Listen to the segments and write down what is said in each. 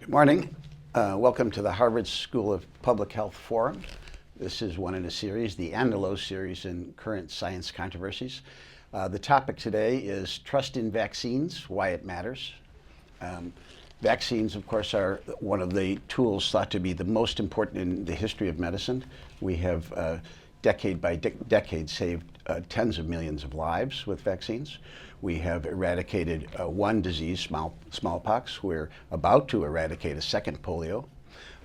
Good morning. Welcome to the Harvard School of Public Health Forum. This is one in a series, the Andelot Series in Current Science Controversies. The topic today is trust in vaccines, why it matters. Vaccines, of course, are one of the tools thought to be the most important in the history of medicine. We have decade by decade saved tens of millions of lives with vaccines. We have eradicated one disease, smallpox. We're about to eradicate a second, polio.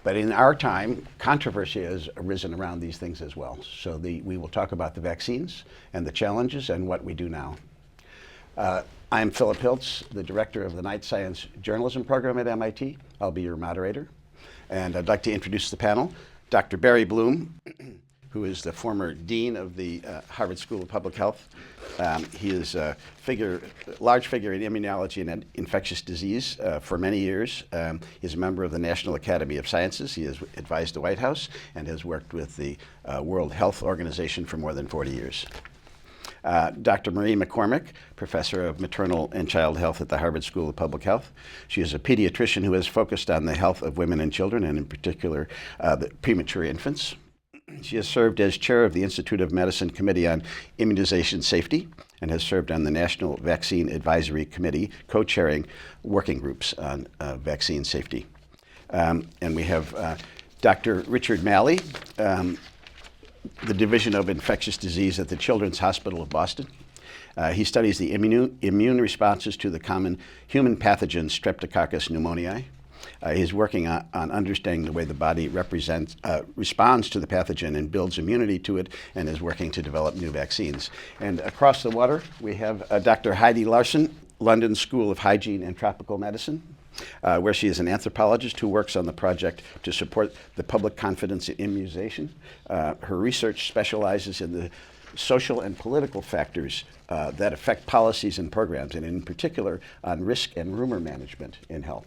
But in our time, controversy has arisen around these things as well. So we will talk about the vaccines and the challenges and what we do now. I'm Philip Hilts, the director of the Night Science Journalism program at MIT. I'll be your moderator. And I'd like to introduce the panel. Dr. Barry Bloom, who is the former dean of the Harvard School of Public Health. He is a large figure in immunology and infectious disease for many years. He's a member of the National Academy of Sciences. He has advised the White House and has worked with the World Health Organization for more than 40 years. Dr. Marie McCormick, professor of maternal and child health at the Harvard School of Public Health. She is a pediatrician who has focused on the health of women and children, and in particular, the premature infants. She has served as chair of the Institute of Medicine Committee on Immunization Safety and has served on the National Vaccine Advisory Committee, co-chairing working groups on vaccine safety. And we have Dr. Richard Malley, the Division of Infectious Disease at the Children's Hospital of Boston. He studies the immune responses to the common human pathogen Streptococcus pneumoniae. He's working on understanding the way the body responds to the pathogen and builds immunity to it, and is working to develop new vaccines. And across the water, we have Dr. Heidi Larson, London School of Hygiene and Tropical Medicine, where she is an anthropologist who works on the project to support the public confidence in immunization. Her research specializes in the social and political factors that affect policies and programs, and in particular on risk and rumor management in health.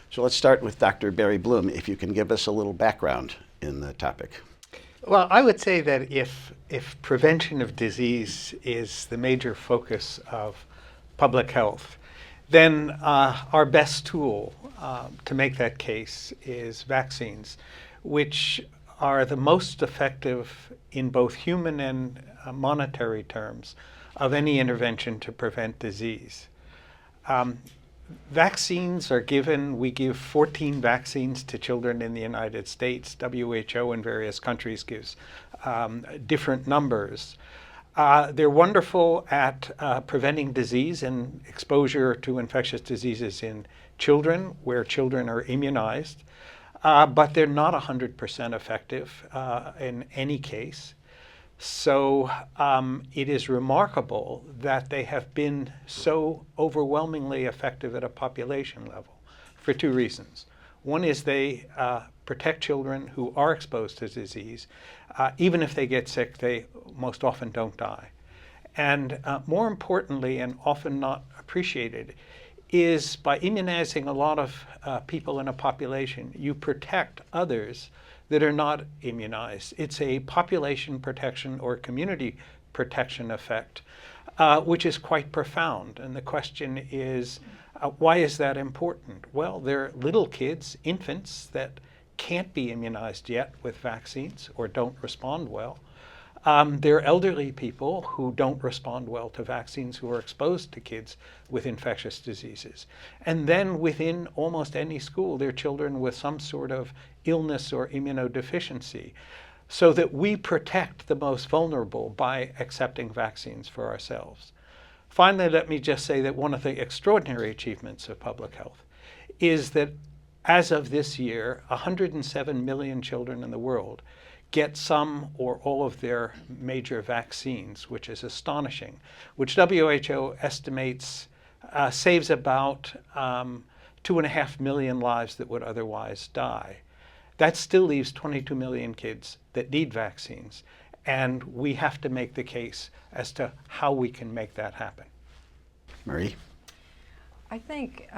So let's start with Dr. Barry Bloom, if you can give us a little background in the topic. Well, I would say that if prevention of disease is the major focus of public health, then our best tool to make that case is vaccines, which are the most effective in both human and monetary terms of any intervention to prevent disease. Vaccines are given. We give 14 vaccines to children in the United States. WHO in various countries gives different numbers. They're wonderful at preventing disease and exposure to infectious diseases in children, where children are immunized, but they're not 100% effective in any case. So it is remarkable that they have been so overwhelmingly effective at a population level for two reasons. One is they protect children who are exposed to disease. Even if they get sick, they most often don't die. And more importantly, and often not appreciated, is by immunizing a lot of people in a population, you protect others that are not immunized. It's a population protection or community protection effect, which is quite profound. And the question is, why is that important? Well, there are little kids, infants, that can't be immunized yet with vaccines or don't respond well. There are elderly people who don't respond well to vaccines who are exposed to kids with infectious diseases. And then within almost any school, there are children with some sort of illness or immunodeficiency, so that we protect the most vulnerable by accepting vaccines for ourselves. Finally, let me just say that one of the extraordinary achievements of public health is that as of this year, 107 million children in the world get some or all of their major vaccines, which is astonishing, which WHO estimates saves about 2.5 million lives that would otherwise die. That still leaves 22 million kids that need vaccines, and we have to make the case as to how we can make that happen. Marie? I think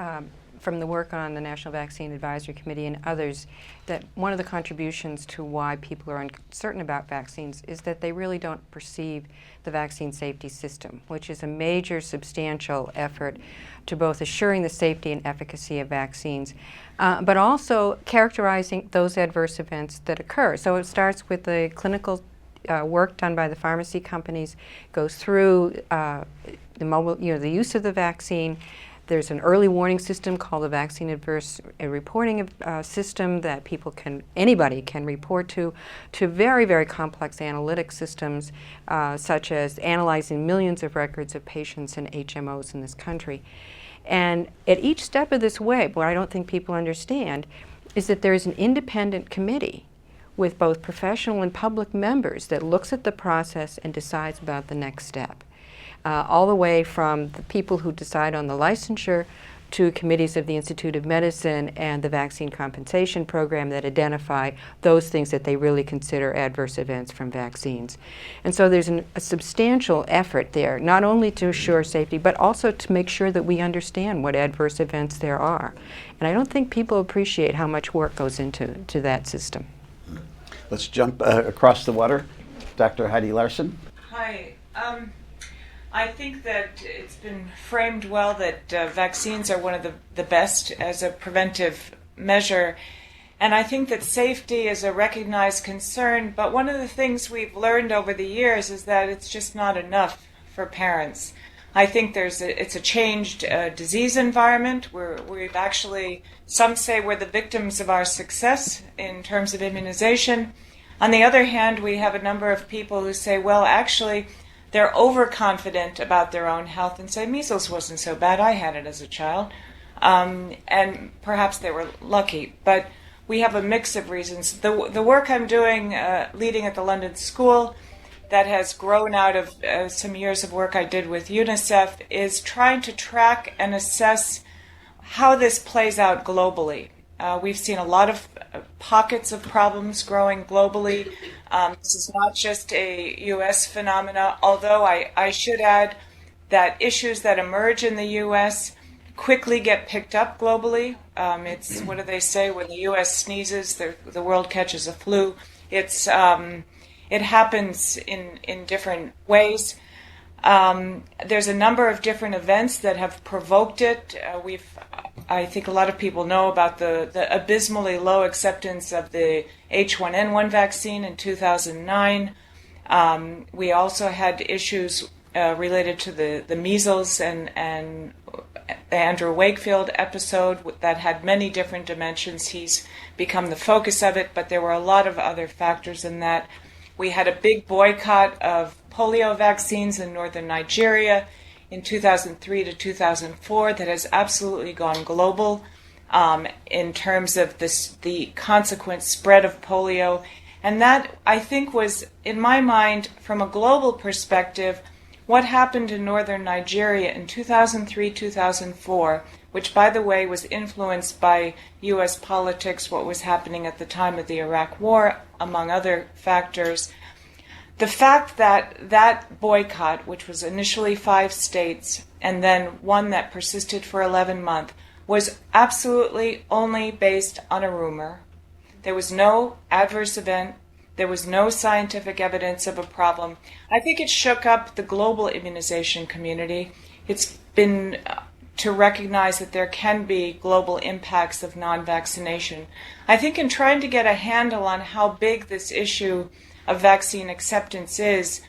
from the work on the National Vaccine Advisory Committee and others, that one of the contributions to why people are uncertain about vaccines is that they really don't perceive the vaccine safety system, which is a major, substantial effort to both assuring the safety and efficacy of vaccines, but also characterizing those adverse events that occur. So it starts with the clinical work done by the pharmacy companies, goes through the use of the vaccine. There's an early warning system called the Vaccine Adverse Reporting System that anybody can report to very, very complex analytic systems, such as analyzing millions of records of patients and HMOs in this country. And at each step of this way, what I don't think people understand is that there is an independent committee with both professional and public members that looks at the process and decides about the next step. All the way from the people who decide on the licensure to committees of the Institute of Medicine and the Vaccine Compensation Program that identify those things that they really consider adverse events from vaccines. And so there's a substantial effort there, not only to assure safety, but also to make sure that we understand what adverse events there are. And I don't think people appreciate how much work goes into that system. Let's jump across the water. Dr. Heidi Larson. Hi. I think that it's been framed well that vaccines are one of the best as a preventive measure. And I think that safety is a recognized concern. But one of the things we've learned over the years is that it's just not enough for parents. I think it's a changed disease environment where we've actually, some say we're the victims of our success in terms of immunization. On the other hand, we have a number of people who say, well, actually, they're overconfident about their own health and say, measles wasn't so bad, I had it as a child. And perhaps they were lucky. But we have a mix of reasons. The work I'm doing, leading at the London School, that has grown out of some years of work I did with UNICEF, is trying to track and assess how this plays out globally. We've seen a lot of pockets of problems growing globally. This is not just a U.S. phenomena, although I should add that issues that emerge in the U.S. quickly get picked up globally. It's, what do they say, when the U.S. sneezes, the world catches a flu. It happens in different ways. There's a number of different events that have provoked it. I think a lot of people know about the abysmally low acceptance of the H1N1 vaccine in 2009. We also had issues related to the measles and the Andrew Wakefield episode that had many different dimensions. He's become the focus of it, but there were a lot of other factors in that. We had a big boycott of polio vaccines in northern Nigeria in 2003 to 2004 that has absolutely gone global in terms of the consequent spread of polio. And that, I think, was, in my mind, from a global perspective, what happened in northern Nigeria in 2003-2004, which, by the way, was influenced by U.S. politics, what was happening at the time of the Iraq War, among other factors. The fact that that boycott, which was initially 5 states and then one that persisted for 11 months, was absolutely only based on a rumor. There was no adverse event. There was no scientific evidence of a problem. I think it shook up the global immunization community. It's been to recognize that there can be global impacts of non-vaccination. I think in trying to get a handle on how big this issue of vaccine acceptance is,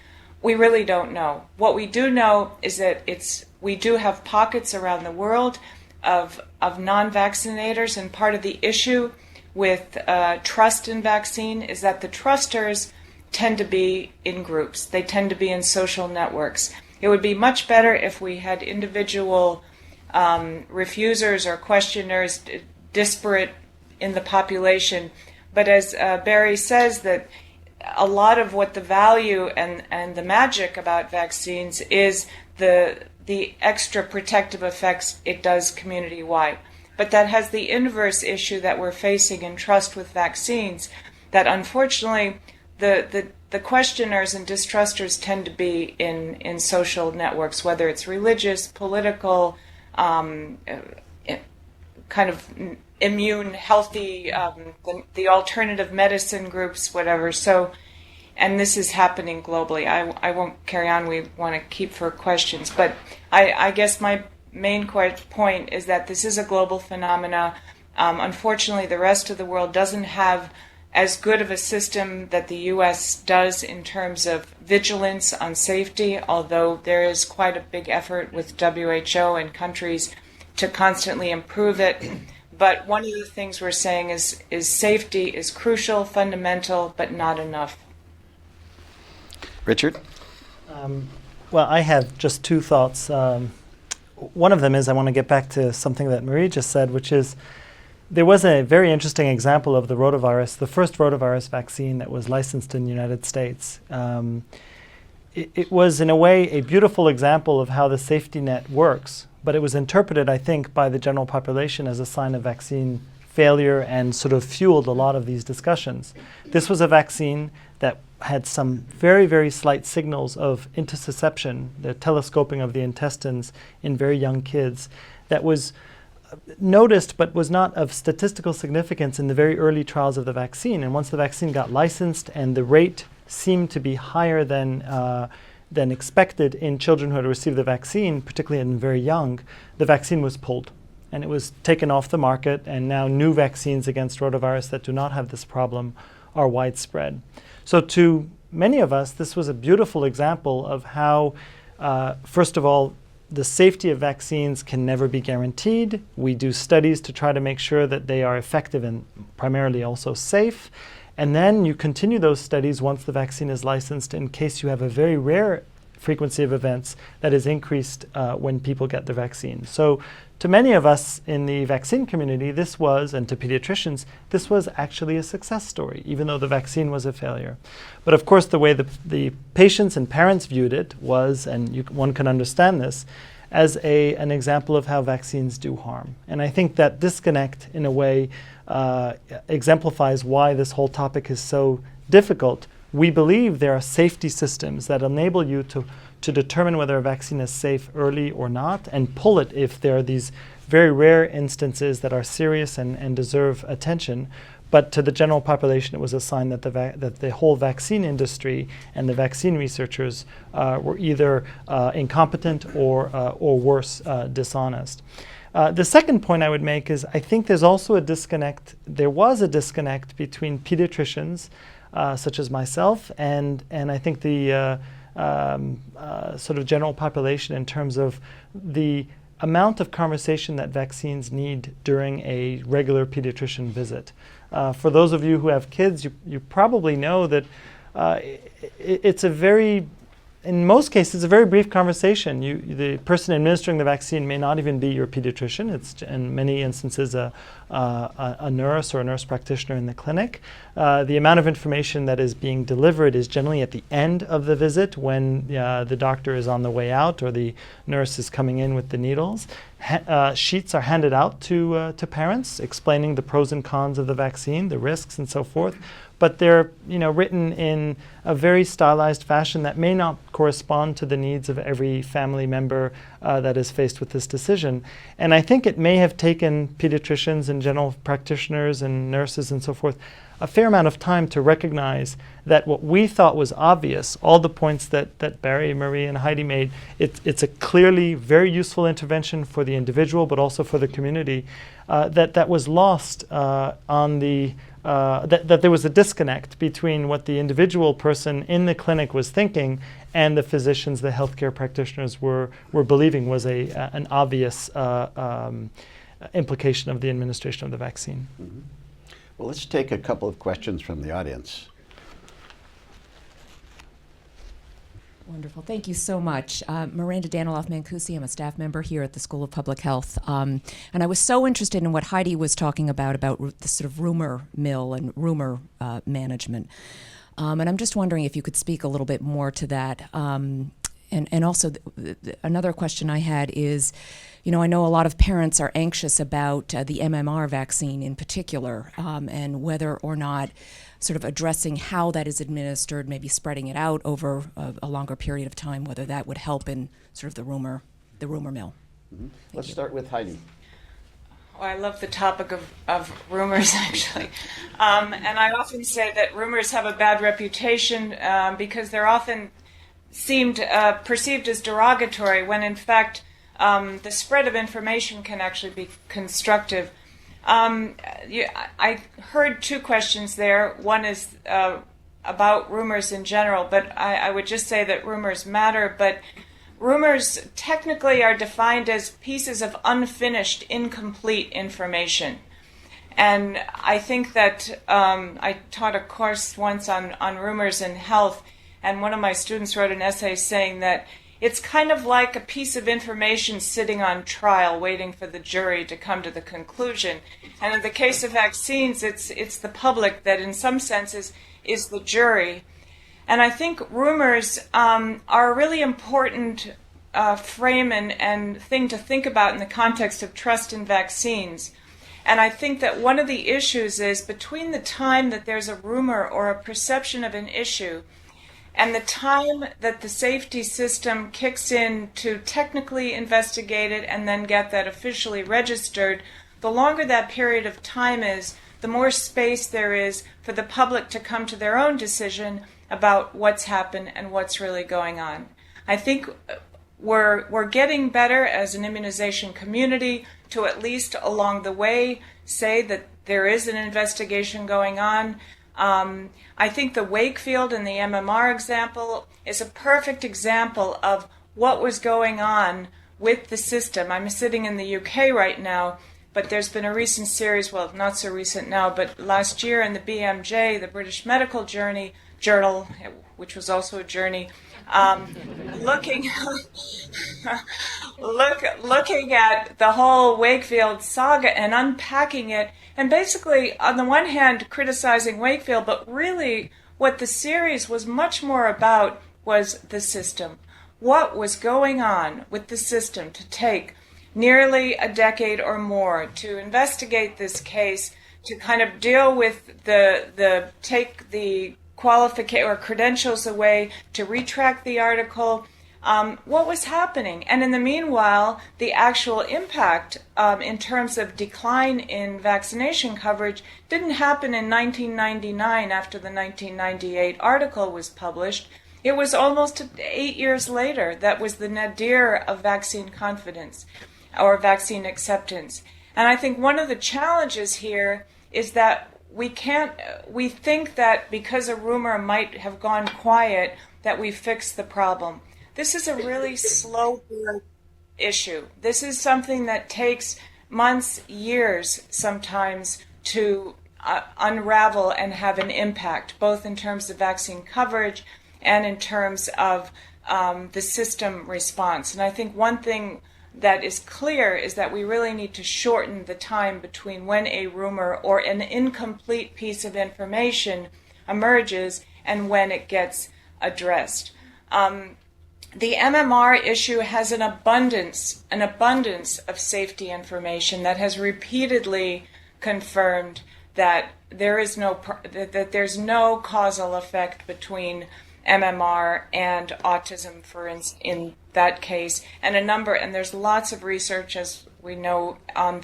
we really don't know. What we do know is that we do have pockets around the world of non-vaccinators, and part of the issue with trust in vaccine is that the trusters tend to be in groups. They tend to be in social networks. It would be much better if we had individual refusers or questioners disparate in the population. But as Barry says, that a lot of what the value and the magic about vaccines is the extra protective effects it does community-wide. But that has the inverse issue that we're facing in trust with vaccines, that unfortunately the questioners and distrusters tend to be in social networks, whether it's religious, political, kind of immune, healthy, the alternative medicine groups, whatever. So, and this is happening globally. I won't carry on. We want to keep for questions. But I guess my main point is that this is a global phenomena. Unfortunately, the rest of the world doesn't have as good of a system that the U.S. does in terms of vigilance on safety, although there is quite a big effort with WHO and countries to constantly improve it. But one of the things we're saying is safety is crucial, fundamental, but not enough. Richard? Well, I have just two thoughts. One of them is I want to get back to something that Marie just said, which is there was a very interesting example of the rotavirus, the first rotavirus vaccine that was licensed in the United States. It was, in a way, a beautiful example of how the safety net works, but it was interpreted, I think, by the general population as a sign of vaccine failure and sort of fueled a lot of these discussions. This was a vaccine that had some very, very slight signals of intussusception, the telescoping of the intestines in very young kids, that was noticed but was not of statistical significance in the very early trials of the vaccine. And once the vaccine got licensed and the rate seemed to be higher than expected in children who had received the vaccine, particularly in very young, the vaccine was pulled. And it was taken off the market, and now new vaccines against rotavirus that do not have this problem are widespread. So to many of us, this was a beautiful example of how, first of all, the safety of vaccines can never be guaranteed. We do studies to try to make sure that they are effective and primarily also safe. And then you continue those studies once the vaccine is licensed in case you have a very rare frequency of events that is increased when people get the vaccine. So to many of us in the vaccine community, this was, and to pediatricians, this was actually a success story, even though the vaccine was a failure. But of course, the way the patients and parents viewed it was, and one can understand this, as an example of how vaccines do harm. And I think that disconnect, in a way, exemplifies why this whole topic is so difficult. We believe there are safety systems that enable you to determine whether a vaccine is safe early or not, and pull it if there are these very rare instances that are serious and deserve attention. But to the general population, it was a sign that the whole vaccine industry and the vaccine researchers were either incompetent or worse, dishonest. The second point I would make is I think there's also a disconnect. There was a disconnect between pediatricians, such as myself, and I think the sort of general population in terms of the amount of conversation that vaccines need during a regular pediatrician visit. For those of you who have kids, you probably know that it's a very, in most cases, a very brief conversation. The person administering the vaccine may not even be your pediatrician. It's in many instances a nurse or a nurse practitioner in the clinic. The amount of information that is being delivered is generally at the end of the visit when the doctor is on the way out or the nurse is coming in with the needles. Sheets are handed out to parents explaining the pros and cons of the vaccine, the risks and so forth. But they're written in a very stylized fashion that may not correspond to the needs of every family member that is faced with this decision. And I think it may have taken pediatricians and general practitioners and nurses and so forth a fair amount of time to recognize that what we thought was obvious, all the points that Barry, Marie, and Heidi made, it's a clearly very useful intervention for the individual, but also for the community, that was lost on the that there was a disconnect between what the individual person in the clinic was thinking and the physicians, the healthcare practitioners were believing was an obvious implication of the administration of the vaccine. Mm-hmm. Well, let's take a couple of questions from the audience. Wonderful. Thank you so much. Miranda Daniloff-Mancusi, I'm a staff member here at the School of Public Health. And I was so interested in what Heidi was talking about the sort of rumor mill and rumor management. And I'm just wondering if you could speak a little bit more to that. And also, another question I had is, I know a lot of parents are anxious about the MMR vaccine in particular, and whether or not sort of addressing how that is administered, maybe spreading it out over a longer period of time, whether that would help in sort of the rumor mill. Let's start with Heidi. Oh, I love the topic of rumors, actually. And I often say that rumors have a bad reputation because they're often perceived as derogatory, when in fact the spread of information can actually be constructive. I heard two questions there. One is about rumors in general, but I would just say that rumors matter, but rumors technically are defined as pieces of unfinished, incomplete information. And I think that I taught a course once on rumors in health, and one of my students wrote an essay saying that it's kind of like a piece of information sitting on trial waiting for the jury to come to the conclusion. And in the case of vaccines, it's the public that in some senses is the jury. And I think rumors are a really important frame and thing to think about in the context of trust in vaccines. And I think that one of the issues is between the time that there's a rumor or a perception of an issue and the time that the safety system kicks in to technically investigate it and then get that officially registered, the longer that period of time is, the more space there is for the public to come to their own decision about what's happened and what's really going on. I think we're getting better as an immunization community to at least along the way say that there is an investigation going on. I think the Wakefield and the MMR example is a perfect example of what was going on with the system. I'm sitting in the UK right now, but there's been a recent series, well, not so recent now, but last year in the BMJ, the British Medical Journal, which was also a journey, looking at the whole Wakefield saga and unpacking it, and basically, on the one hand, criticizing Wakefield, but really what the series was much more about was the system. What was going on with the system to take nearly a decade or more to investigate this case, to kind of deal with take the qualification or credentials away, to retract the article, what was happening. And in the meanwhile, the actual impact in terms of decline in vaccination coverage didn't happen in 1999 after the 1998 article was published. It was almost 8 years later. That was the nadir of vaccine confidence or vaccine acceptance. And I think one of the challenges here is that we think that because a rumor might have gone quiet, that we fixed the problem. This is a really slow burn issue. This is something that takes months, years sometimes to unravel and have an impact, both in terms of vaccine coverage and in terms of the system response. And I think one thing that is clear is that we really need to shorten the time between when a rumor or an incomplete piece of information emerges and when it gets addressed. The MMR issue has an abundance of safety information that has repeatedly confirmed that there's no causal effect between MMR and autism, for in that case, and there's lots of research, as we know, on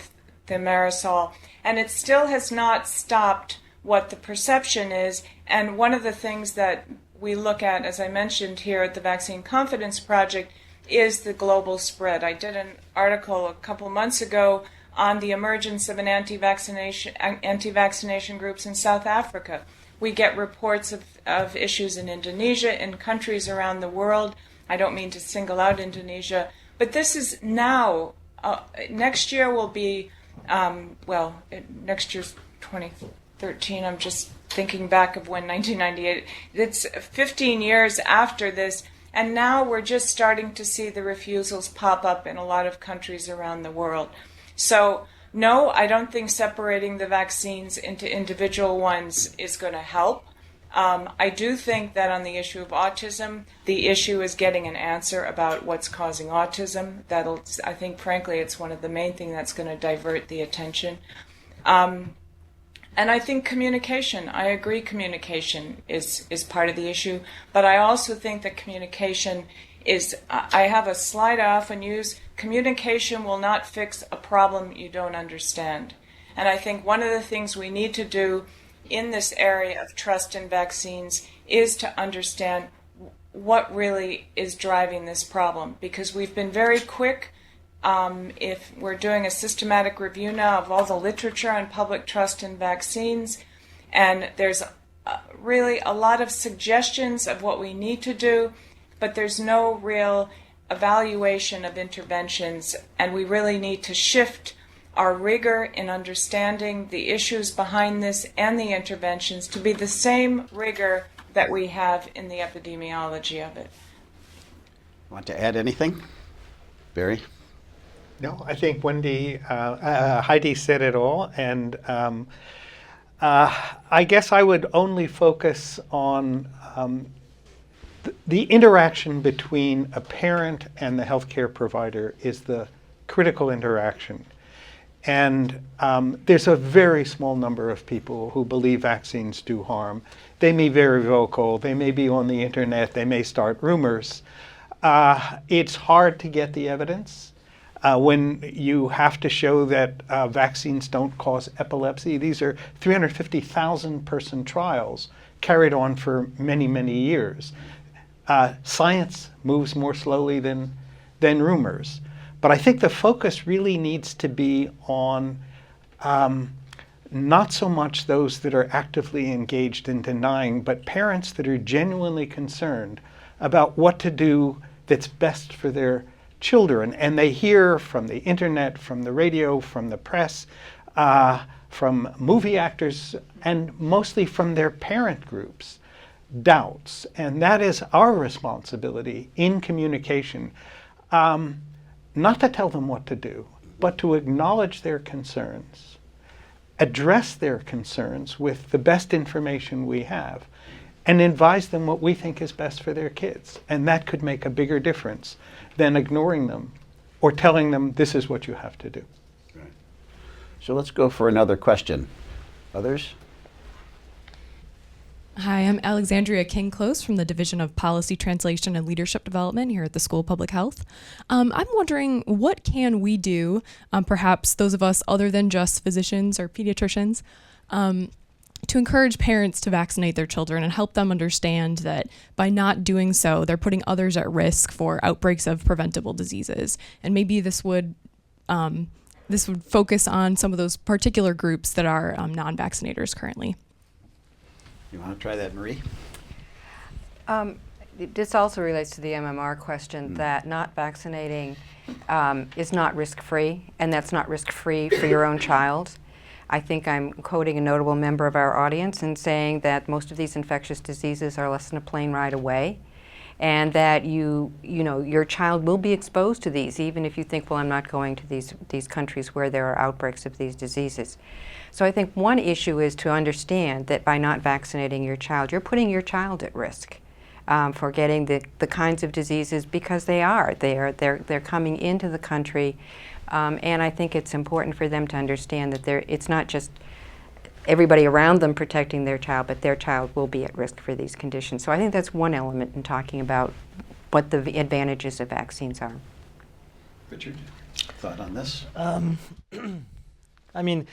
thimerosal, and it still has not stopped what the perception is. And one of the things that we look at, as I mentioned here at the Vaccine Confidence Project, is the global spread. I did an article a couple months ago on the emergence of an anti-vaccination groups in South Africa. We get reports of issues in Indonesia, in countries around the world. I don't mean to single out Indonesia, but this is now. Next year will be, next year's 2013. I'm just thinking back of when 1998. It's 15 years after this, and now we're just starting to see the refusals pop up in a lot of countries around the world. So, no, I don't think separating the vaccines into individual ones is going to help. I do think that on the issue of autism, the issue is getting an answer about what's causing autism. I think, frankly, it's one of the main things that's going to divert the attention. And I think communication, I agree communication is part of the issue, but I also think that communication is, I have a slide I often use communication will not fix a problem you don't understand. And I think one of the things we need to do in this area of trust in vaccines is to understand what really is driving this problem, because we've been very quick, if we're doing a systematic review now of all the literature on public trust in vaccines, and there's really a lot of suggestions of what we need to do, but there's no real evaluation of interventions, and we really need to shift our rigor in understanding the issues behind this and the interventions to be the same rigor that we have in the epidemiology of it. Want to add anything? Barry? No, I think Heidi said it all, and I guess I would only focus on the interaction between a parent and the healthcare provider is the critical interaction. And there's a very small number of people who believe vaccines do harm. They may be very vocal, they may be on the internet, they may start rumors. It's hard to get the evidence. When you have to show that vaccines don't cause epilepsy. These are 350,000 person trials carried on for many, many years. Science moves more slowly than rumors. But I think the focus really needs to be on not so much those that are actively engaged in denying, but parents that are genuinely concerned about what to do that's best for their children. And they hear from the internet, from the radio, from the press, from movie actors, and mostly from their parent groups, doubts. And that is our responsibility in communication. Not to tell them what to do, but to acknowledge their concerns, address their concerns with the best information we have, and advise them what we think is best for their kids. And that could make a bigger difference than ignoring them or telling them this is what you have to do. Right. So let's go for another question. Others? Hi, I'm Alexandria King-Close from the Division of Policy Translation and Leadership Development here at the School of Public Health. I'm wondering, what can we do, perhaps those of us other than just physicians or pediatricians, to encourage parents to vaccinate their children and help them understand that by not doing so, they're putting others at risk for outbreaks of preventable diseases. And maybe this would focus on some of those particular groups that are non-vaccinators currently. You want to try that, Marie? This also relates to the MMR question that not vaccinating is not risk-free, and that's not risk-free for your own child. I think I'm quoting a notable member of our audience and saying that most of these infectious diseases are less than a plane ride away, and that your child will be exposed to these, even if you think, well, I'm not going to these countries where there are outbreaks of these diseases. So I think one issue is to understand that by not vaccinating your child, you're putting your child at risk for getting the kinds of diseases, because they're coming into the country, and I think it's important for them to understand that it's not just everybody around them protecting their child, but their child will be at risk for these conditions. So I think that's one element in talking about what the advantages of vaccines are. Richard, thought on this? I mean,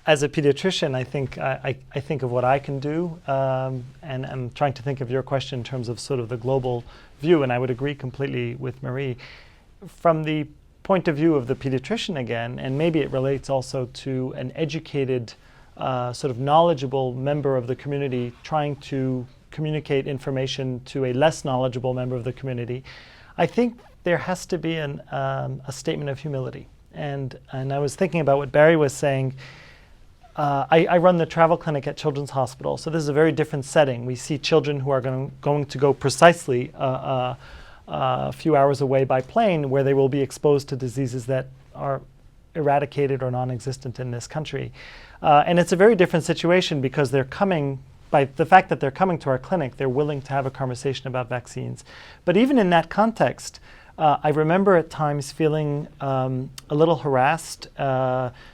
as a pediatrician, I think of what I can do, and I'm trying to think of your question in terms of sort of the global view, and I would agree completely with Marie. From the point of view of the pediatrician again, and maybe it relates also to an educated, sort of knowledgeable member of the community trying to communicate information to a less knowledgeable member of the community, I think there has to be a statement of humility. And I was thinking about what Barry was saying. I run the travel clinic at Children's Hospital, so this is a very different setting. We see children who are going to go precisely a few hours away by plane, where they will be exposed to diseases that are eradicated or non-existent in this country. And it's a very different situation, because they're coming, by the fact that they're coming to our clinic, they're willing to have a conversation about vaccines. But even in that context, I remember at times feeling a little harassed,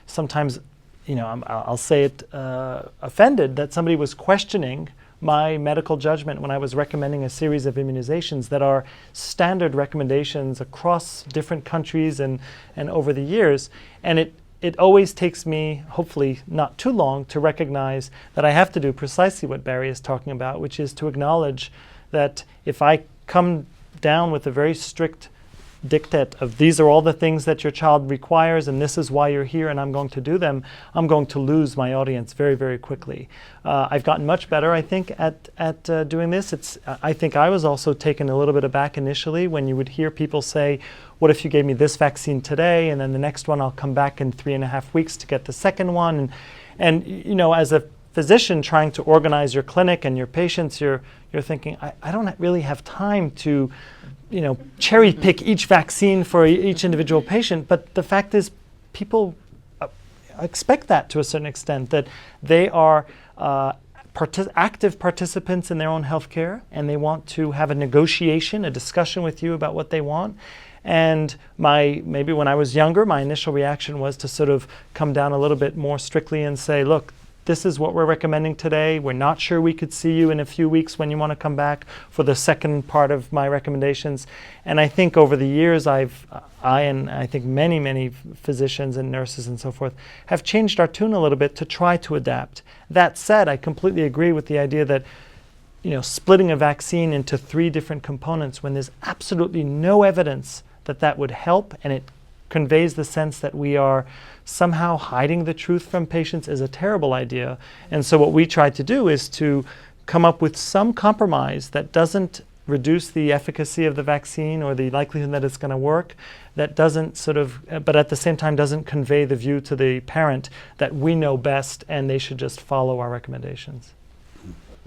sometimes, I'll say it, offended that somebody was questioning my medical judgment when I was recommending a series of immunizations that are standard recommendations across different countries and over the years. And it always takes me, hopefully not too long, to recognize that I have to do precisely what Barry is talking about, which is to acknowledge that if I come down with a very strict diktat of these are all the things that your child requires and this is why you're here and I'm going to do them, I'm going to lose my audience very, very quickly. I've gotten much better, I think, at doing this. I think I was also taken a little bit aback initially when you would hear people say, what if you gave me this vaccine today and then the next one I'll come back in 3.5 weeks to get the second one. And you know, as a physician trying to organize your clinic and your patients, you're thinking, I don't really have time to cherry pick each vaccine for each individual patient. But the fact is, people expect that to a certain extent, that they are active participants in their own healthcare, and they want to have a negotiation, a discussion with you about what they want. And maybe when I was younger, my initial reaction was to sort of come down a little bit more strictly and say, look, this is what we're recommending today. We're not sure we could see you in a few weeks when you want to come back for the second part of my recommendations. And I think over the years, I and I think many physicians and nurses and so forth have changed our tune a little bit to try to adapt. That said, I completely agree with the idea that splitting a vaccine into 3 different components when there's absolutely no evidence that would help, and it conveys the sense that we are somehow hiding the truth from patients, is a terrible idea. And so what we try to do is to come up with some compromise that doesn't reduce the efficacy of the vaccine or the likelihood that it's going to work, that doesn't but at the same time doesn't convey the view to the parent that we know best and they should just follow our recommendations.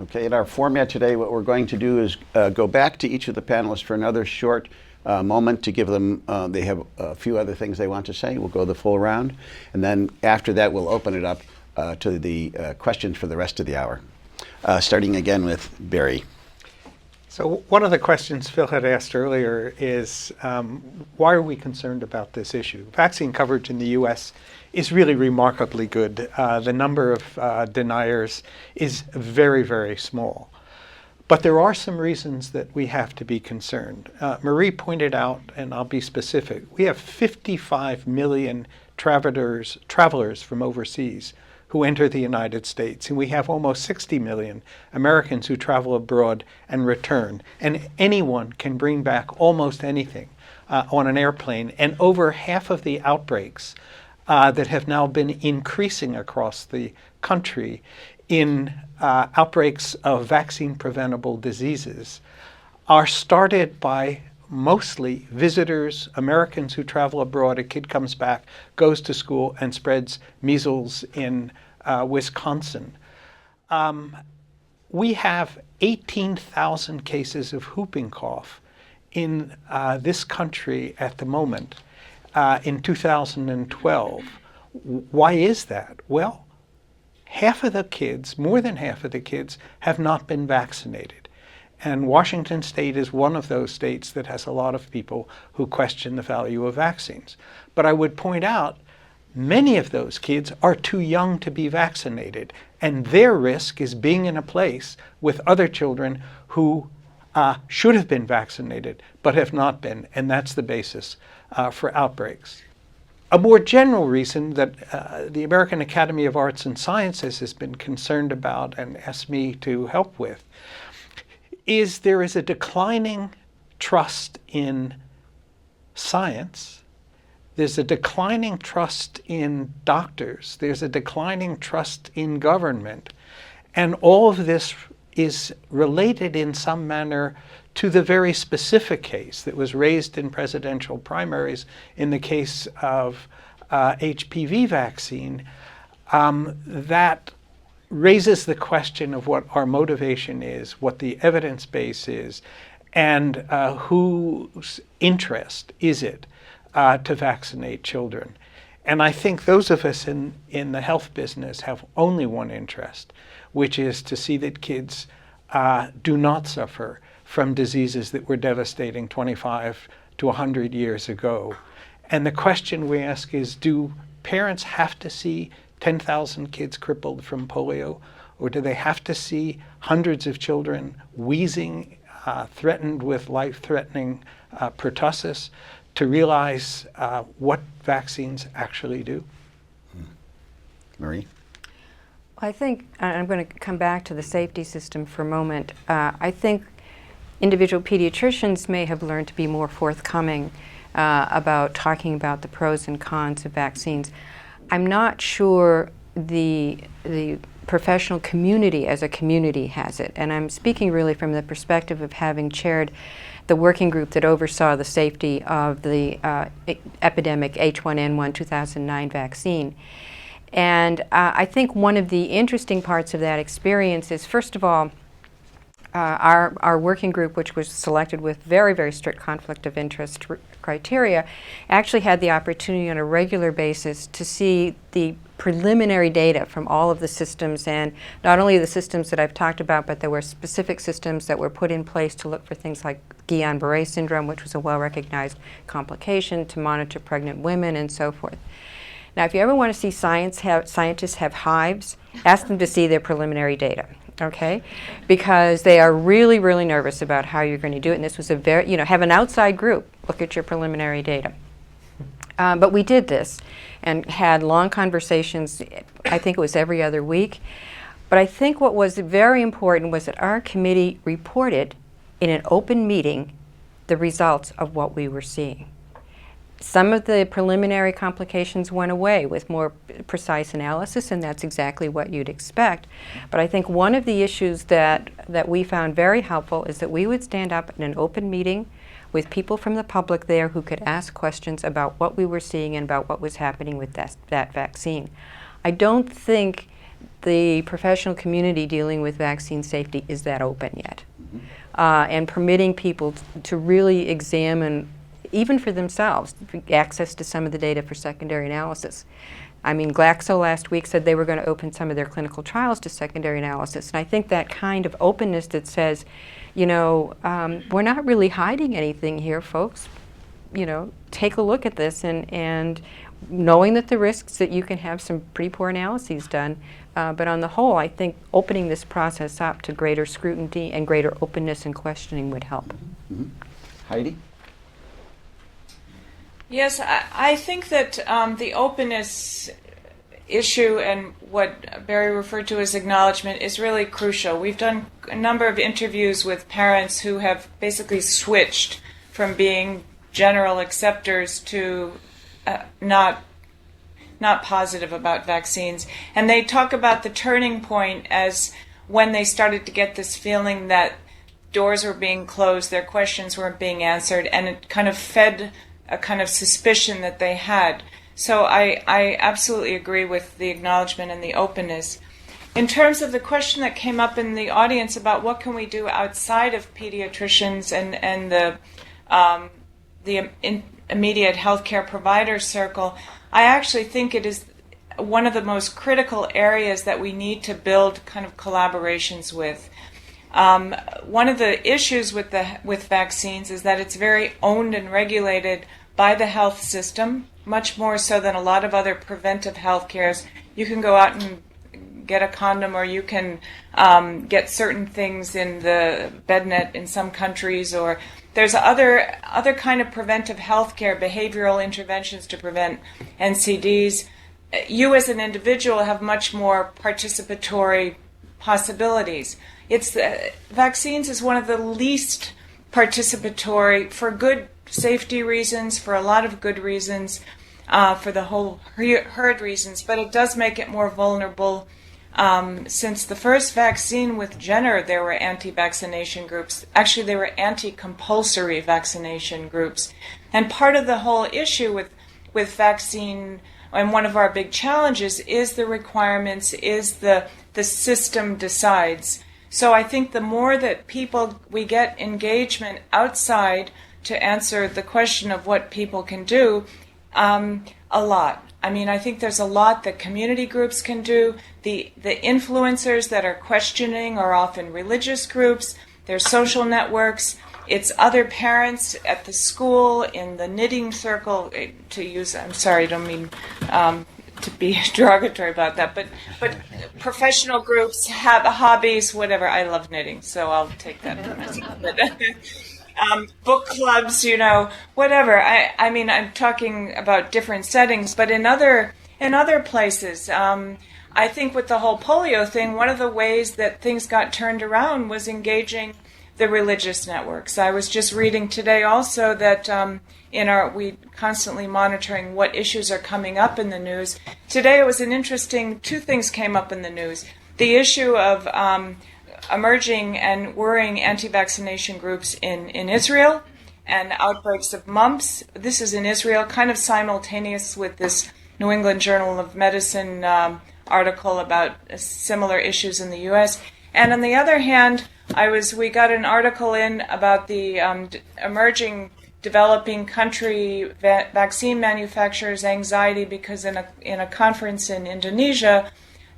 Okay, in our format today, what we're going to do is go back to each of the panelists for another short moment to give them, they have a few other things they want to say. We'll go the full round. And then after that, we'll open it up to the questions for the rest of the hour. Starting again with Barry. So one of the questions Phil had asked earlier is, why are we concerned about this issue? Vaccine coverage in the U.S. is really remarkably good. The number of deniers is very, very small. But there are some reasons that we have to be concerned. Marie pointed out, and I'll be specific, we have 55 million travelers from overseas who enter the United States, and we have almost 60 million Americans who travel abroad and return. And anyone can bring back almost anything on an airplane. And over half of the outbreaks that have now been increasing across the country in outbreaks of vaccine-preventable diseases are started by mostly visitors, Americans who travel abroad. A kid comes back, goes to school, and spreads measles in Wisconsin. We have 18,000 cases of whooping cough in this country at the moment in 2012. Why is that? Well, half of the kids, more than half of the kids, have not been vaccinated. And Washington State is one of those states that has a lot of people who question the value of vaccines. But I would point out, many of those kids are too young to be vaccinated, and their risk is being in a place with other children who should have been vaccinated but have not been, and that's the basis for outbreaks. A more general reason that the American Academy of Arts and Sciences has been concerned about and asked me to help with is there is a declining trust in science. There's a declining trust in doctors. There's a declining trust in government. And all of this is related in some manner to the very specific case that was raised in presidential primaries in the case of HPV vaccine that raises the question of what our motivation is, what the evidence base is, and whose interest is it to vaccinate children. And I think those of us in the health business have only one interest, which is to see that kids do not suffer from diseases that were devastating 25 to 100 years ago. And the question we ask is, do parents have to see 10,000 kids crippled from polio? Or do they have to see hundreds of children wheezing, threatened with life-threatening pertussis to realize what vaccines actually do? Marie? I think, I'm going to come back to the safety system for a moment. I think individual pediatricians may have learned to be more forthcoming about talking about the pros and cons of vaccines. I'm not sure the professional community as a community has it, and I'm speaking really from the perspective of having chaired the working group that oversaw the safety of the epidemic H1N1 2009 vaccine. And I think one of the interesting parts of that experience is, first of all, our working group, which was selected with very, very strict conflict of interest criteria, actually had the opportunity on a regular basis to see the preliminary data from all of the systems, and not only the systems that I've talked about, but there were specific systems that were put in place to look for things like Guillain-Barré syndrome, which was a well-recognized complication, to monitor pregnant women and so forth. Now, if you ever want to see scientists have hives, ask them to see their preliminary data, okay? Because they are really, really nervous about how you're going to do it. And this was a very, have an outside group look at your preliminary data. But we did this and had long conversations. I think it was every other week. But I think what was very important was that our committee reported in an open meeting the results of what we were seeing. Some of the preliminary complications went away with more precise analysis, and that's exactly what you'd expect. But I think one of the issues that we found very helpful is that we would stand up in an open meeting with people from the public there who could ask questions about what we were seeing and about what was happening with that vaccine. I don't think the professional community dealing with vaccine safety is that open yet. And permitting people to really examine, even for themselves, access to some of the data for secondary analysis. I mean, Glaxo last week said they were going to open some of their clinical trials to secondary analysis. And I think that kind of openness that says, we're not really hiding anything here, folks. Take a look at this, and knowing that the risks that you can have some pretty poor analyses done. But on the whole, I think opening this process up to greater scrutiny and greater openness and questioning would help. Mm-hmm. Heidi? Yes, I think that the openness issue and what Barry referred to as acknowledgement is really crucial. We've done a number of interviews with parents who have basically switched from being general acceptors to not positive about vaccines. And they talk about the turning point as when they started to get this feeling that doors were being closed, their questions weren't being answered, and it kind of fed a kind of suspicion that they had. So I absolutely agree with the acknowledgement and the openness. In terms of the question that came up in the audience about what can we do outside of pediatricians and the immediate healthcare provider circle, I actually think it is one of the most critical areas that we need to build kind of collaborations with. One of the issues with vaccines is that it's very owned and regulated by the health system, much more so than a lot of other preventive health cares. You can go out and get a condom, or you can get certain things in the bednet in some countries, or there's other kind of preventive health care, behavioral interventions to prevent NCDs. You as an individual have much more participatory possibilities. Vaccines is one of the least participatory, for good safety reasons, for a lot of good reasons, for the whole herd reasons, but it does make it more vulnerable. Since the first vaccine with Jenner, there were anti-vaccination groups. Actually, they were anti-compulsory vaccination groups. And part of the whole issue with vaccine, and one of our big challenges, is the requirements, is the system decides. So I think the more that we get engagement outside to answer the question of what people can do, a lot. I mean, I think there's a lot that community groups can do. The influencers that are questioning are often religious groups. There's social networks. It's other parents at the school, in the knitting circle, I'm sorry, I don't mean to be derogatory about that, but professional groups have hobbies, whatever. I love knitting, so I'll take that for myself. But, book clubs, whatever. I mean, I'm talking about different settings, but in other places, I think with the whole polio thing, one of the ways that things got turned around was engaging the religious networks. I was just reading today also that we constantly monitoring what issues are coming up in the news. Today it was two things came up in the news. The issue of emerging and worrying anti-vaccination groups in Israel and outbreaks of mumps. This is in Israel, kind of simultaneous with this New England Journal of Medicine article about similar issues in the U.S. And on the other hand, we got an article in about the emerging developing country vaccine manufacturers' anxiety because in a conference in Indonesia,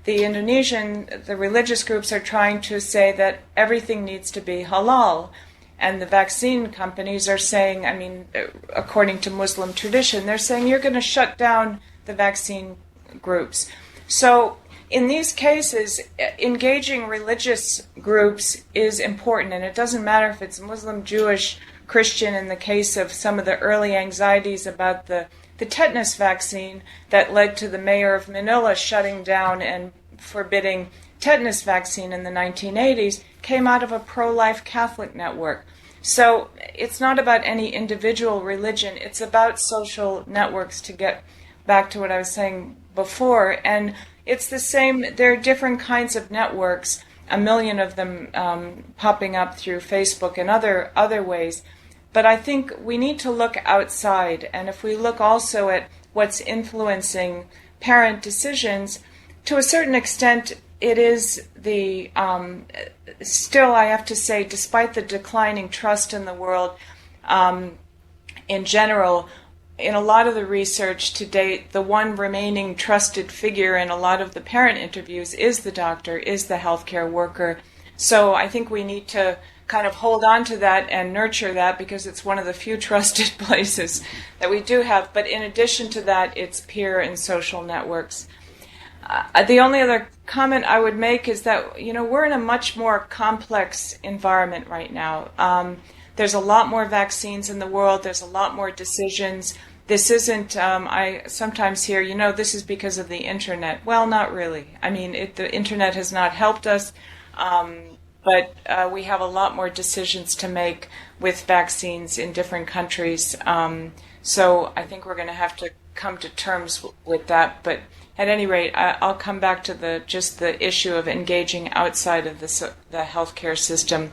the religious groups are trying to say that everything needs to be halal. And the vaccine companies are saying, I mean, according to Muslim tradition, they're saying you're going to shut down the vaccine groups. So in these cases, engaging religious groups is important, and it doesn't matter if it's Muslim, Jewish, Christian. In the case of some of the early anxieties about the tetanus vaccine that led to the mayor of Manila shutting down and forbidding tetanus vaccine in the 1980s, came out of a pro-life Catholic network. So it's not about any individual religion, it's about social networks, to get back to what I was saying before. And it's the same, there are different kinds of networks, a million of them popping up through Facebook and other ways. But I think we need to look outside, and if we look also at what's influencing parent decisions, to a certain extent, it is the, still I have to say, despite the declining trust in the world in general, in a lot of the research to date, the one remaining trusted figure in a lot of the parent interviews is the doctor, is the healthcare worker. So I think we need to kind of hold on to that and nurture that, because it's one of the few trusted places that we do have. But in addition to that, it's peer and social networks. The only other comment I would make is that, we're in a much more complex environment right now. There's a lot more vaccines in the world. There's a lot more decisions. This isn't, I sometimes hear, this is because of the internet. Well, not really. I mean, the internet has not helped us, but we have a lot more decisions to make with vaccines in different countries. So I think we're going to have to come to terms with that. But at any rate, I'll come back to the issue of engaging outside of the healthcare system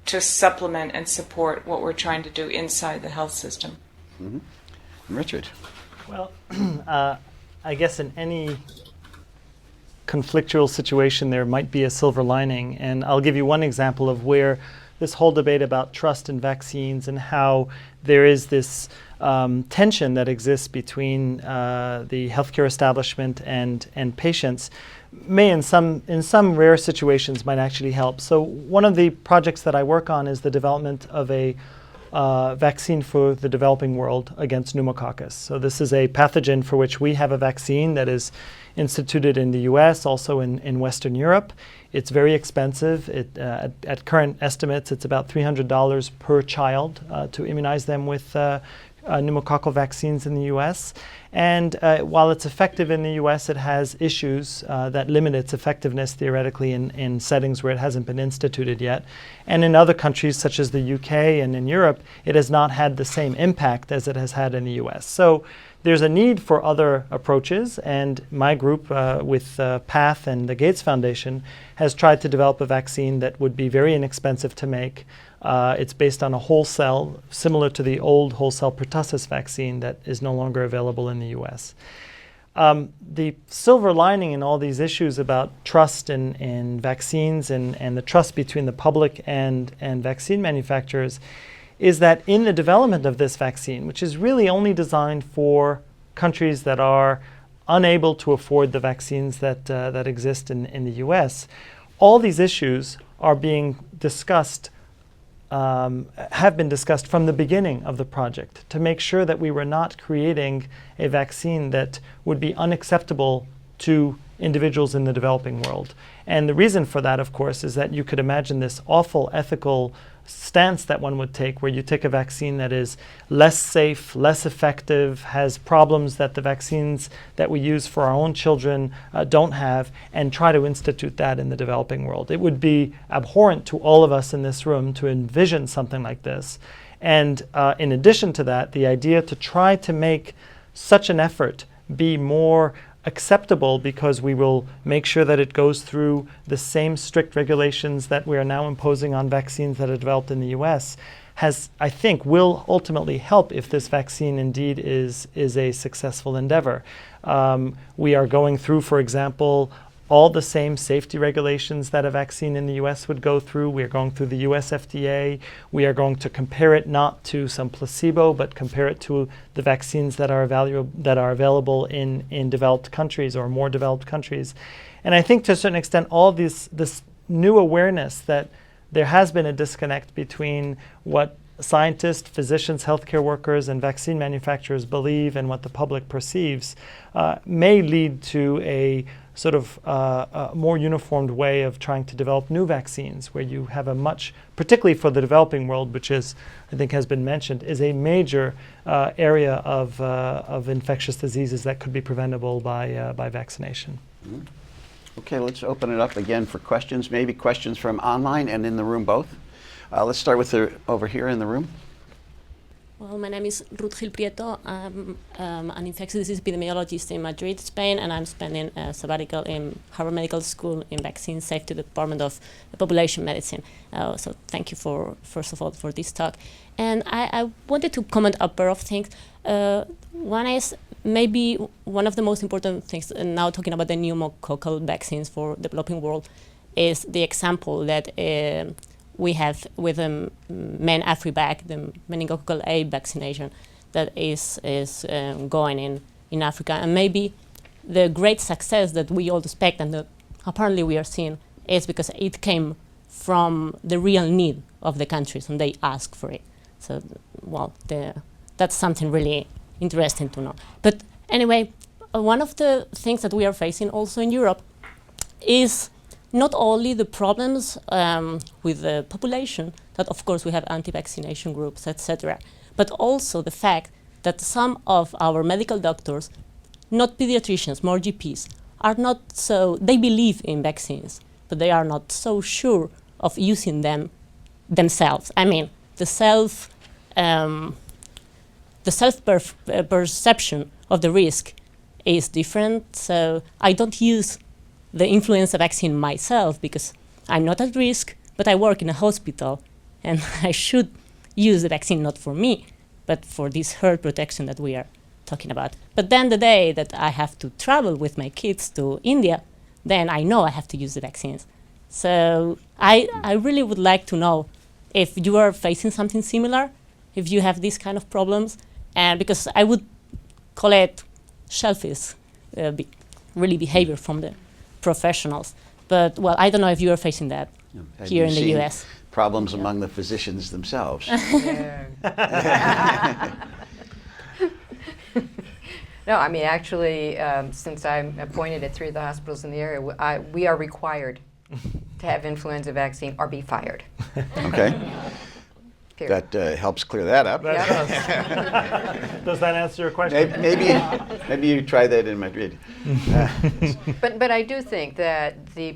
to supplement and support what we're trying to do inside the health system. Mm-hmm. Richard. Well, I guess in any conflictual situation there might be a silver lining, and I'll give you one example of where this whole debate about trust in vaccines and how there is this tension that exists between the healthcare establishment and patients may in some rare situations might actually help. So one of the projects that I work on is the development of a vaccine for the developing world against pneumococcus. So this is a pathogen for which we have a vaccine that is instituted in the US, also in Western Europe. It's very expensive. At current estimates, it's about $300 per child to immunize them with pneumococcal vaccines in the US. And while it's effective in the US, it has issues that limit its effectiveness theoretically in settings where it hasn't been instituted yet. And in other countries such as the UK and in Europe, it has not had the same impact as it has had in the US. So there's a need for other approaches, and my group with PATH and the Gates Foundation has tried to develop a vaccine that would be very inexpensive to make. It's based on a whole cell, similar to the old whole cell pertussis vaccine that is no longer available in the US. The silver lining in all these issues about trust in vaccines and the trust between the public and vaccine manufacturers is that in the development of this vaccine, which is really only designed for countries that are unable to afford the vaccines that exist in the US, all these issues are being discussed have been discussed from the beginning of the project to make sure that we were not creating a vaccine that would be unacceptable to individuals in the developing world. And the reason for that, of course, is that you could imagine this awful ethical stance that one would take, where you take a vaccine that is less safe, less effective, has problems that the vaccines that we use for our own children don't have, and try to institute that in the developing world. It would be abhorrent to all of us in this room to envision something like this. And in addition to that, the idea to try to make such an effort be more acceptable, because we will make sure that it goes through the same strict regulations that we are now imposing on vaccines that are developed in the US, I think, will ultimately help if this vaccine indeed is a successful endeavor. We are going through, for example, all the same safety regulations that a vaccine in the US would go through. We are going through the US FDA. We are going to compare it not to some placebo, but compare it to the vaccines that are available in developed countries or more developed countries. And I think to a certain extent, all this new awareness that there has been a disconnect between what scientists, physicians, healthcare workers, and vaccine manufacturers believe and what the public perceives may lead to a sort of a more uniformed way of trying to develop new vaccines, where you have a much, particularly for the developing world, which is, I think has been mentioned, is a major area of infectious diseases that could be preventable by vaccination. Mm-hmm. Okay, let's open it up again for questions, maybe questions from online and in the room both. Let's start with over here in the room. Well, my name is Ruth Gil Prieto. I'm an infectious disease epidemiologist in Madrid, Spain, and I'm spending a sabbatical in Harvard Medical School in Vaccine Safety Department of Population Medicine. So thank you first of all, for this talk. And I wanted to comment a pair of things. One is maybe one of the most important things, now talking about the pneumococcal vaccines for the developing world, is the example that we have with the MenAfriVac, the meningococcal A vaccination that is going in Africa. And maybe the great success that we all expect and that apparently we are seeing is because it came from the real need of the countries and they asked for it. So, well, that's something really interesting to know. But anyway, one of the things that we are facing also in Europe is not only the problems with the population, that of course we have anti-vaccination groups, etc., but also the fact that some of our medical doctors, not pediatricians, more GPs, are not so, they believe in vaccines, but they are not so sure of using them themselves. I mean, the self-perception of the risk is different, so I don't use the influenza vaccine myself because I'm not at risk, but I work in a hospital and I should use the vaccine not for me, but for this herd protection that we are talking about. But then the day that I have to travel with my kids to India, then I know I have to use the vaccines. So I really would like to know if you are facing something similar, if you have these kind of problems, and because I would call it selfish really behavior from the professionals. But, well, I don't know if you are facing that here in the US. Problems among the physicians themselves. No, I mean, actually, since I'm appointed at 3 of the hospitals in the area, we are required to have influenza vaccine or be fired. Okay. Period. That helps clear that up. That does. Does that answer your question? Maybe you try that in Madrid. But I do think that the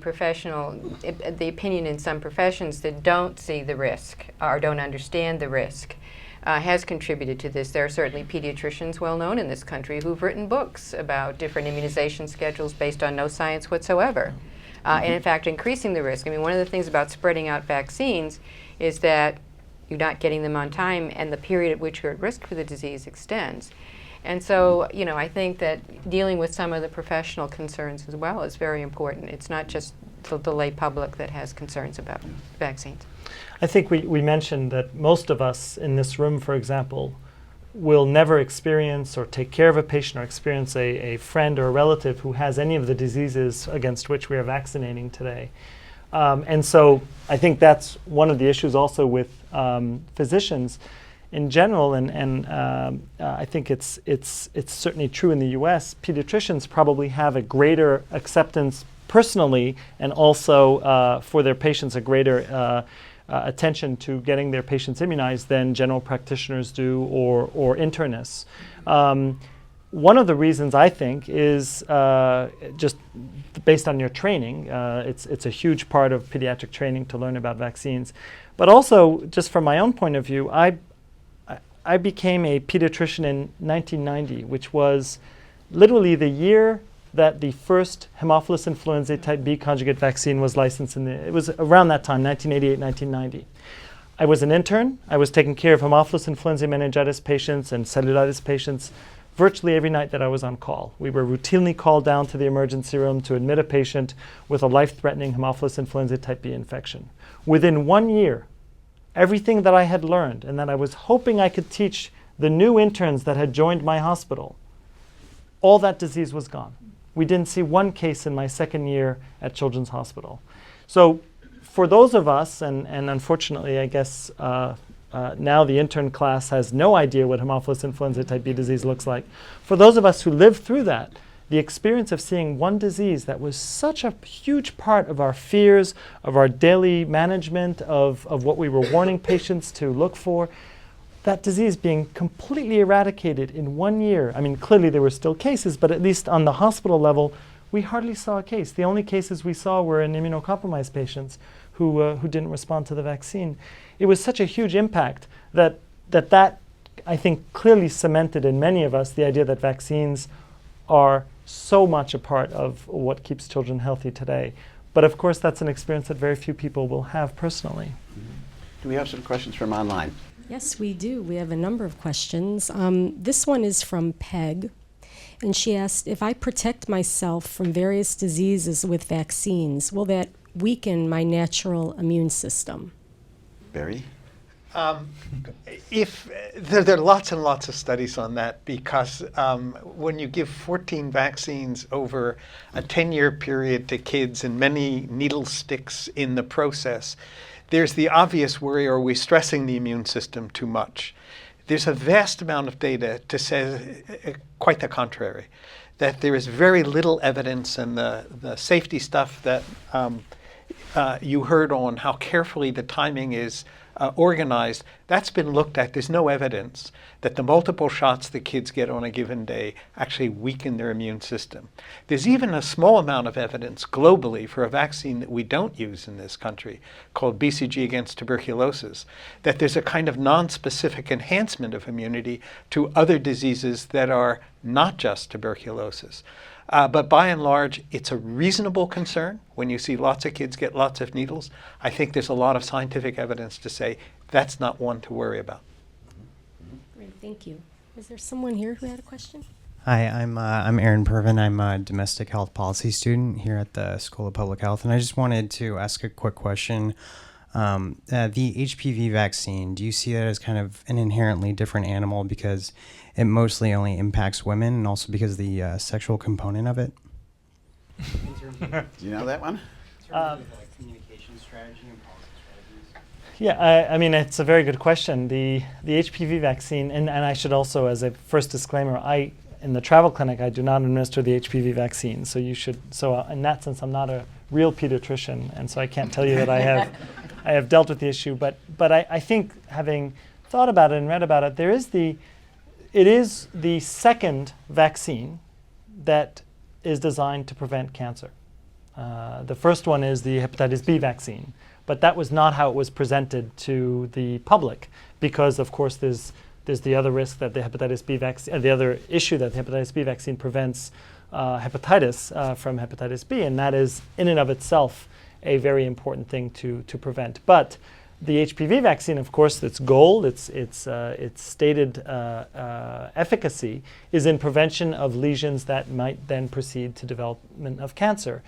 opinion in some professions that don't see the risk or don't understand the risk has contributed to this. There are certainly pediatricians well known in this country who've written books about different immunization schedules based on no science whatsoever. And in fact, increasing the risk. I mean, one of the things about spreading out vaccines is that you're not getting them on time and the period at which you're at risk for the disease extends. And so, you know, I think that dealing with some of the professional concerns as well is very important. It's not just the lay public that has concerns about vaccines. I think we mentioned that most of us in this room, for example, will never experience or take care of a patient or experience a friend or a relative who has any of the diseases against which we are vaccinating today. And so I think that's one of the issues also with physicians in general, and I think it's certainly true in the U.S. Pediatricians probably have a greater acceptance personally, and also for their patients a greater attention to getting their patients immunized than general practitioners do or internists. One of the reasons I think is just based on your training. It's a huge part of pediatric training to learn about vaccines, but also just from my own point of view, I became a pediatrician in 1990, which was literally the year that the first Haemophilus influenzae type B conjugate vaccine was licensed. It was around that time, 1988, 1990. I was an intern. I was taking care of Haemophilus influenzae meningitis patients and cellulitis patients virtually every night that I was on call. We were routinely called down to the emergency room to admit a patient with a life-threatening Haemophilus influenzae type B infection. Within 1 year, everything that I had learned and that I was hoping I could teach the new interns that had joined my hospital, all that disease was gone. We didn't see one case in my second year at Children's Hospital. So for those of us, and unfortunately I guess now the intern class has no idea what Haemophilus influenzae type B disease looks like. For those of us who lived through that, the experience of seeing one disease that was such a huge part of our fears, of our daily management, of what we were warning patients to look for, that disease being completely eradicated in 1 year. I mean, clearly there were still cases, but at least on the hospital level, we hardly saw a case. The only cases we saw were in immunocompromised patients who didn't respond to the vaccine. It was such a huge impact that I think clearly cemented in many of us the idea that vaccines are so much a part of what keeps children healthy today. But of course, that's an experience that very few people will have personally. Do we have some questions from online? Yes, we do. We have a number of questions. This one is from Peg, and she asked, if I protect myself from various diseases with vaccines, will that weaken my natural immune system? Barry? There are lots and lots of studies on that, because when you give 14 vaccines over a 10-year period to kids and many needle sticks in the process, there's the obvious worry, are we stressing the immune system too much? There's a vast amount of data to say quite the contrary, that there is very little evidence, and the safety stuff that you heard on how carefully the timing is organized, that's been looked at. There's no evidence that the multiple shots the kids get on a given day actually weaken their immune system. There's even a small amount of evidence globally for a vaccine that we don't use in this country called BCG against tuberculosis, that there's a kind of non-specific enhancement of immunity to other diseases that are not just tuberculosis. But by and large, it's a reasonable concern when you see lots of kids get lots of needles. I think there's a lot of scientific evidence to say that's not one to worry about. Great, thank you. Is there someone here who had a question? Hi, I'm Aaron Pervin. I'm a domestic health policy student here at the School of Public Health, and I just wanted to ask a quick question. The HPV vaccine, do you see that as kind of an inherently different animal because it mostly only impacts women, and also because of the sexual component of it? Do you know that one? Communication strategy and policy strategies. Yeah, I mean, it's a very good question. The HPV vaccine, and I should also, as a first disclaimer, in the travel clinic, I do not administer the HPV vaccine. So in that sense, I'm not a real pediatrician, and so I can't tell you that I have dealt with the issue. But I think, having thought about it and read about it, it is the second vaccine that is designed to prevent cancer. The first one is the hepatitis B vaccine, but that was not how it was presented to the public, because of course there's the other risk that the hepatitis B vaccine, the other issue that the hepatitis B vaccine prevents hepatitis from hepatitis B, and that is in and of itself a very important thing to prevent. But the HPV vaccine, of course, its goal, its stated efficacy is in prevention of lesions that might then proceed to development of cancer.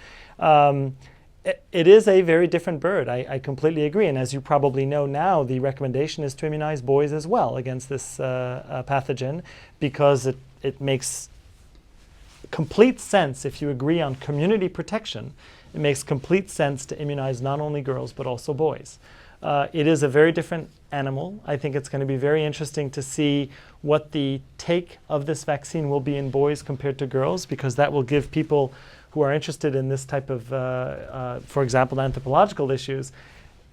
It is a very different bird. I completely agree. And as you probably know now, the recommendation is to immunize boys as well against this pathogen, because it makes complete sense if you agree on community protection. It makes complete sense to immunize not only girls but also boys. It is a very different animal. I think it's going to be very interesting to see what the take of this vaccine will be in boys compared to girls, because that will give people who are interested in this type of, for example, anthropological issues,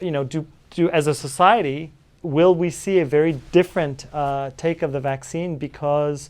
do as a society, will we see a very different take of the vaccine, because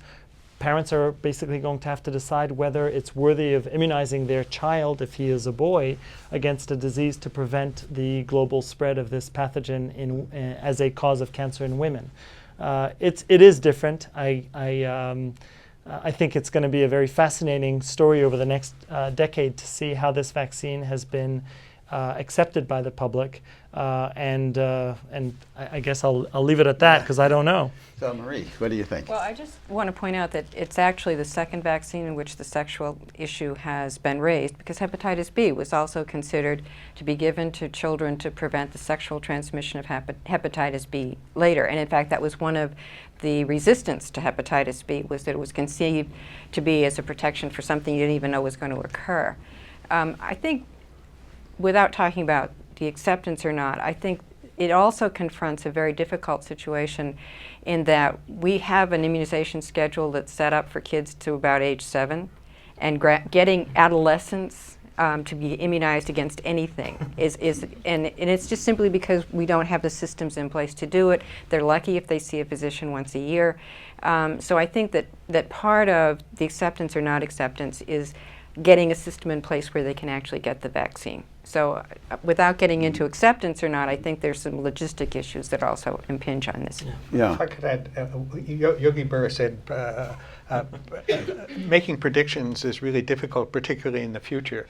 parents are basically going to have to decide whether it's worthy of immunizing their child, if he is a boy, against a disease to prevent the global spread of this pathogen as a cause of cancer in women. It is different. I think it's going to be a very fascinating story over the next decade to see how this vaccine has been accepted by the public, and I guess I'll leave it at that because I don't know. So, Marie, what do you think? Well, I just want to point out that it's actually the second vaccine in which the sexual issue has been raised, because hepatitis B was also considered to be given to children to prevent the sexual transmission of hepatitis B later. And in fact, that was one of the resistance to hepatitis B, was that it was conceived to be as a protection for something you didn't even know was going to occur. I think, without talking about the acceptance or not, I think it also confronts a very difficult situation in that we have an immunization schedule that's set up for kids to about age 7, and getting adolescents to be immunized against anything and it's just simply because we don't have the systems in place to do it. They're lucky if they see a physician once a year. So I think that part of the acceptance or not acceptance is getting a system in place where they can actually get the vaccine. So without getting into acceptance or not, I think there's some logistic issues that also impinge on this. Yeah. If I could add, Yogi Berra said making predictions is really difficult, particularly in the future.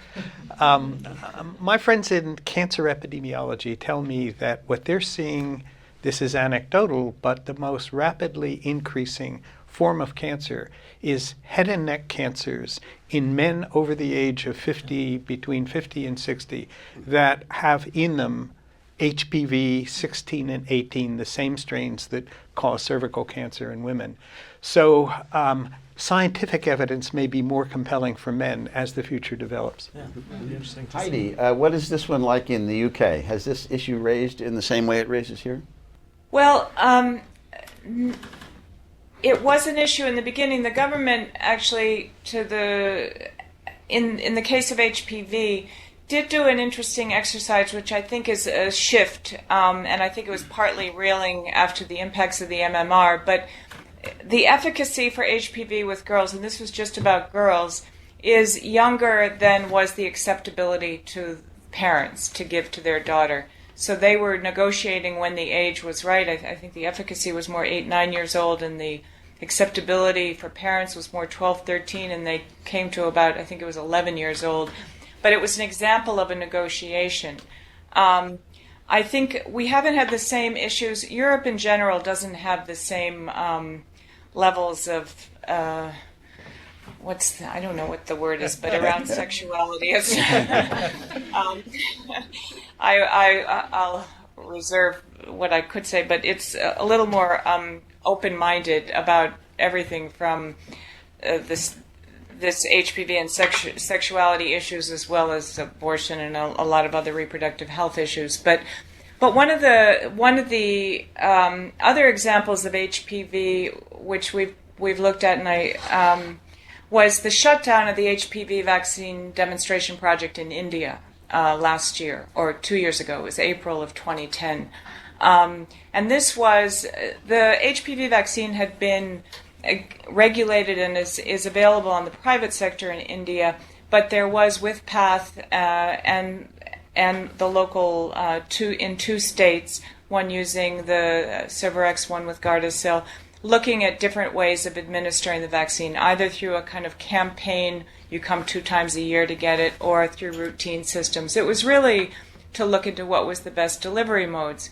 My friends in cancer epidemiology tell me that what they're seeing, this is anecdotal, but the most rapidly increasing form of cancer is head and neck cancers in men over the age of 50, between 50 and 60, that have in them HPV 16 and 18, the same strains that cause cervical cancer in women. So scientific evidence may be more compelling for men as the future develops. Yeah, it'll be interesting to Heidi, see. what is this one like in the UK? Has this issue raised in the same way it raises here? Well, it was an issue in the beginning. The government actually, in the case of HPV, did do an interesting exercise, which I think is a shift, and I think it was partly reeling after the impacts of the MMR. But the efficacy for HPV with girls, and this was just about girls, is younger than was the acceptability to parents to give to their daughter. So they were negotiating when the age was right. I think the efficacy was more 8, 9 years old, and the acceptability for parents was more 12, 13, and they came to about, I think it was 11 years old. But it was an example of a negotiation. I think we haven't had the same issues. Europe in general doesn't have the same levels of, I don't know what the word is, but around sexuality. I'll reserve what I could say, but it's a little more open-minded about everything from this HPV and sexuality issues, as well as abortion and a lot of other reproductive health issues. But one of the other examples of HPV, which we've looked at, and was the shutdown of the HPV vaccine demonstration project in India last year, or 2 years ago. It was April of 2010. And this was, the HPV vaccine had been regulated and is available on the private sector in India, but there was with PATH and the local in 2 states, one using the Cervarix, one with Gardasil, looking at different ways of administering the vaccine, either through a kind of campaign, you come 2 times a year to get it, or through routine systems. It was really to look into what was the best delivery modes.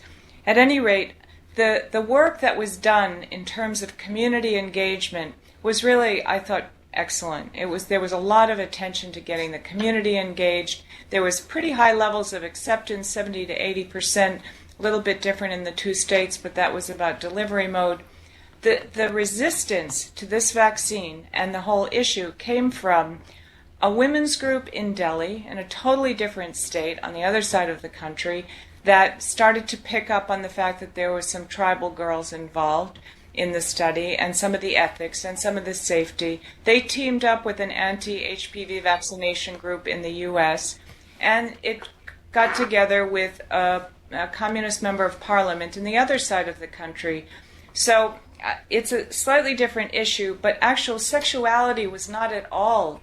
At any rate, the work that was done in terms of community engagement was really, I thought, excellent. There was a lot of attention to getting the community engaged. There was pretty high levels of acceptance, 70 to 80%, a little bit different in the 2 states, but that was about delivery mode. the resistance to this vaccine and the whole issue came from a women's group in Delhi, in a totally different state on the other side of the country, that started to pick up on the fact that there were some tribal girls involved in the study and some of the ethics and some of the safety. They teamed up with an anti-HPV vaccination group in the U.S., and it got together with a communist member of parliament in the other side of the country. So it's a slightly different issue, but actual sexuality was not at all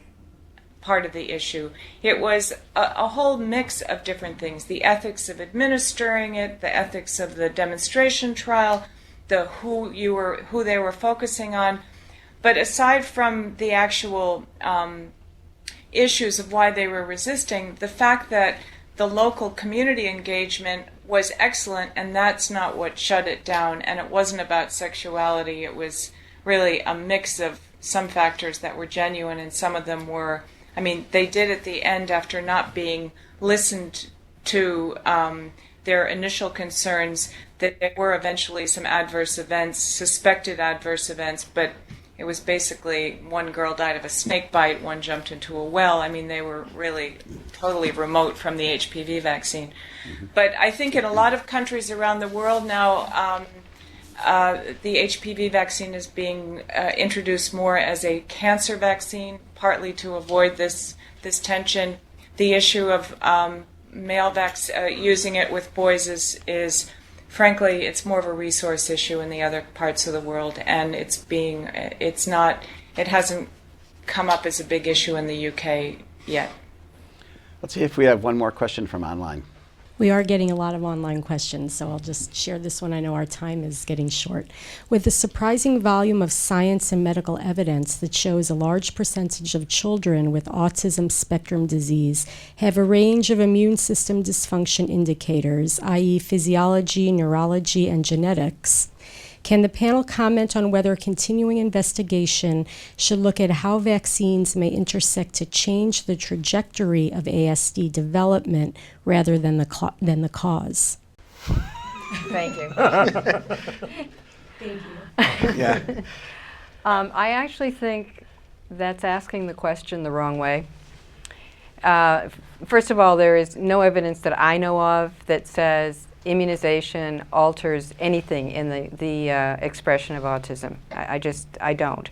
part of the issue. It was a whole mix of different things: the ethics of administering it, the ethics of the demonstration trial, who they were focusing on. But aside from the actual issues of why they were resisting, the fact that the local community engagement was excellent, and that's not what shut it down. And it wasn't about sexuality. It was really a mix of some factors that were genuine, and some of them were, I mean, they did at the end, after not being listened to their initial concerns, that there were eventually some adverse events, suspected adverse events, but it was basically one girl died of a snake bite, one jumped into a well. I mean, they were really totally remote from the HPV vaccine. Mm-hmm. But I think in a lot of countries around the world now, the HPV vaccine is being introduced more as a cancer vaccine, partly to avoid this tension. The issue of using it with boys is frankly, it's more of a resource issue in the other parts of the world, and it hasn't come up as a big issue in the UK yet. Let's see if we have one more question from online. We are getting a lot of online questions, so I'll just share this one. I know our time is getting short. With the surprising volume of science and medical evidence that shows a large percentage of children with autism spectrum disease have a range of immune system dysfunction indicators, i.e. physiology, neurology, and genetics, can the panel comment on whether continuing investigation should look at how vaccines may intersect to change the trajectory of ASD development rather than the cause? Thank you. Thank you. Yeah. I actually think that's asking the question the wrong way. First of all, there is no evidence that I know of that says immunization alters anything in the expression of autism. I don't.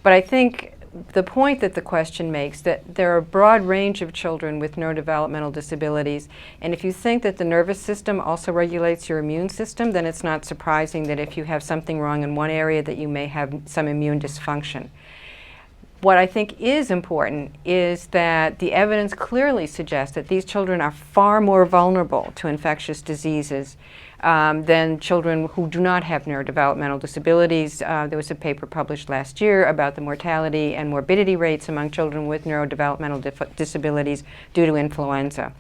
But I think the point that the question makes, that there are a broad range of children with neurodevelopmental disabilities, and if you think that the nervous system also regulates your immune system, then it's not surprising that if you have something wrong in one area that you may have some immune dysfunction. What I think is important is that the evidence clearly suggests that these children are far more vulnerable to infectious diseases than children who do not have neurodevelopmental disabilities. There was a paper published last year about the mortality and morbidity rates among children with neurodevelopmental disabilities due to influenza.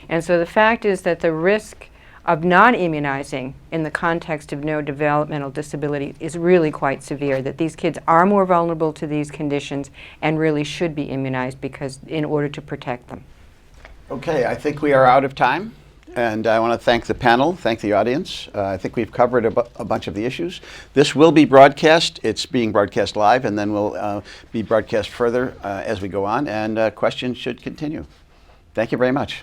And so the fact is that the risk of not immunizing in the context of neurodevelopmental disability is really quite severe, that these kids are more vulnerable to these conditions and really should be immunized in order to protect them. Okay, I think we are out of time, and I want to thank the panel, thank the audience. I think we've covered a bunch of the issues. This will be broadcast. It's being broadcast live, and then will be broadcast further as we go on, and questions should continue. Thank you very much.